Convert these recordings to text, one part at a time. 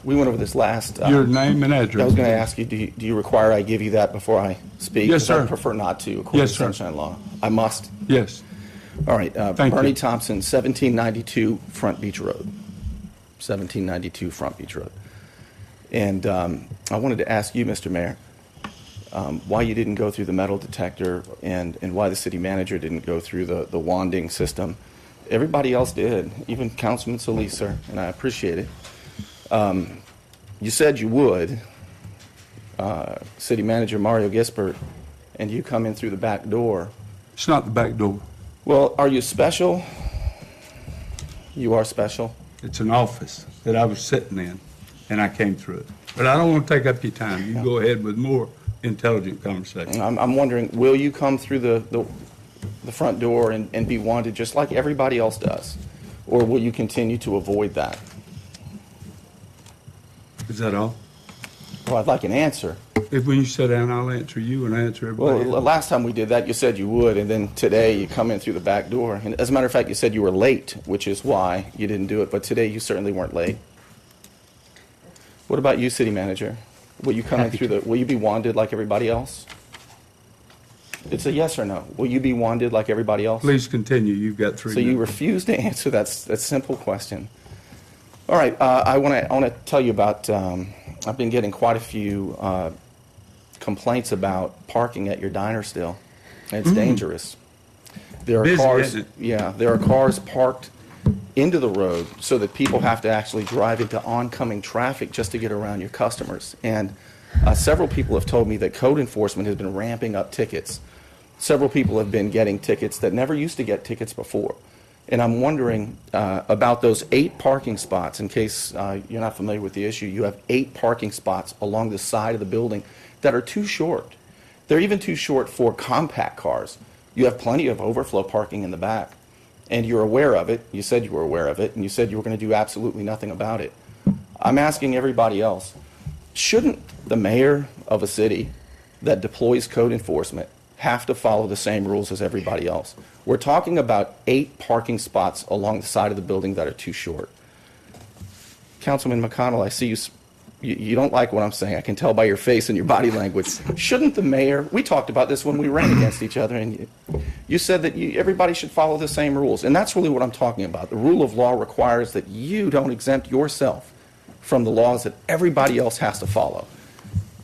We went over this last. Your name and address. I was going to ask you, do you require I give you that before I speak? Yes, sir. I prefer not to, according Yes, to sir. Sunshine Law. I must. Yes. All right. Thank Burnie you. Thompson, 1792 Front Beach Road. 1792 Front Beach Road. And I wanted to ask you, Mr. Mayor, why you didn't go through the metal detector and why the city manager didn't go through the wanding system. Everybody else did, even Councilman Solis, sir, and I appreciate it. You said you would, City Manager Mario Gispert, and you come in through the back door. It's not the back door. Well, are you special? You are special? It's an office that I was sitting in, and I came through it. But I don't want to take up your time. You can go ahead with more intelligent conversation. I'm wondering, will you come through the front door and be wanted just like everybody else does? Or will you continue to avoid that? Is that all? Well, I'd like an answer. If when you sit down, I'll answer you and answer everybody Well, else. last time we did that, you said you would, and then today you come in through the back door. And as a matter of fact, you said you were late, which is why you didn't do it. But today you certainly weren't late. What about you, City Manager? Will you come in through will you be wanded like everybody else? It's a yes or no. Will you be wanded like everybody else? Please continue. You've got 3 So you minutes. refuse to answer that simple question. All right, I want to tell you about. I've been getting quite a few complaints about parking at your diner still. It's dangerous. There are Busy, cars. isn't it? Yeah, there are cars parked into the road so that people have to actually drive into oncoming traffic just to get around your customers. And several people have told me that code enforcement has been ramping up tickets. Several people have been getting tickets that never used to get tickets before. And I'm wondering about those 8 parking spots. In case you're not familiar with the issue, you have 8 parking spots along the side of the building that are too short. They're even too short for compact cars. You have plenty of overflow parking in the back. And you're aware of it. You said you were aware of it, and you said you were going to do absolutely nothing about it. I'm asking everybody else, shouldn't the mayor of a city that deploys code enforcement have to follow the same rules as everybody else? We're talking about 8 parking spots along the side of the building that are too short. Councilman McConnell, I see you don't like what I'm saying. I can tell by your face and your body language. Shouldn't the mayor, we talked about this when we ran against each other, and you said that everybody should follow the same rules, and that's really what I'm talking about. The rule of law requires that you don't exempt yourself from the laws that everybody else has to follow.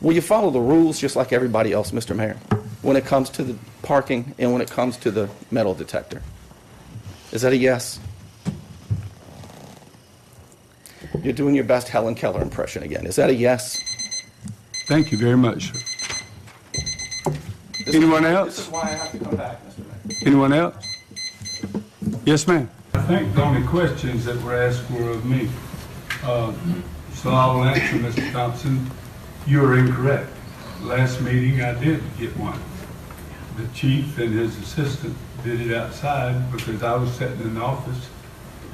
Will you follow the rules just like everybody else, Mr. Mayor, when it comes to the parking and when it comes to the metal detector? Is that a yes? You're doing your best Helen Keller impression again. Is that a yes? Thank you very much, sir. Anyone else? This is why I have to come back, Mr. Mayor. Anyone else? Yes, ma'am. I think the only questions that were asked were of me. So I will answer, Mr. Thompson. You are incorrect. Last meeting, I did get one. The chief and his assistant did it outside because I was sitting in the office,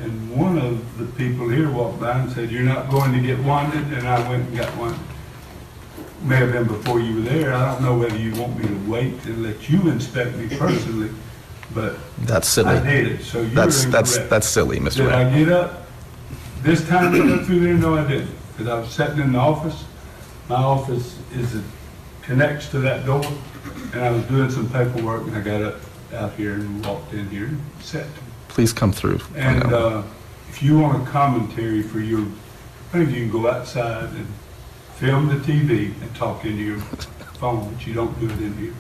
and one of the people here walked by and said, "You're not going to get wanted," and I went and got one. May have been before you were there. I don't know whether you want me to wait and let you inspect me personally, but That's silly. I did it, so you're incorrect. That's silly, Mr. Did Mayor. I get up this time to go through there? No, I didn't, because I was sitting in the office. My office connects to that door, and I was doing some paperwork, and I got up out here and walked in here and sat. Please come through. And if you want a commentary for your thing, you can go outside and film the TV and talk into your phone, but you don't do it in here.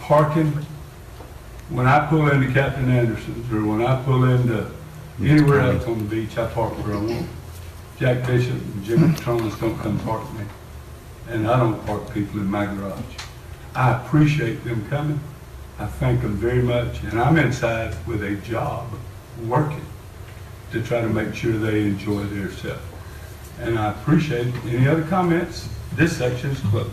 Parking, when I pull into Captain Anderson's or when I pull into anywhere else on the beach, I park where I want. Jack Bishop and Jimmy Petronas don't come park me. And I don't park people in my garage. I appreciate them coming. I thank them very much. And I'm inside with a job, working, to try to make sure they enjoy their self. And I appreciate it. Any other comments? This section is closed.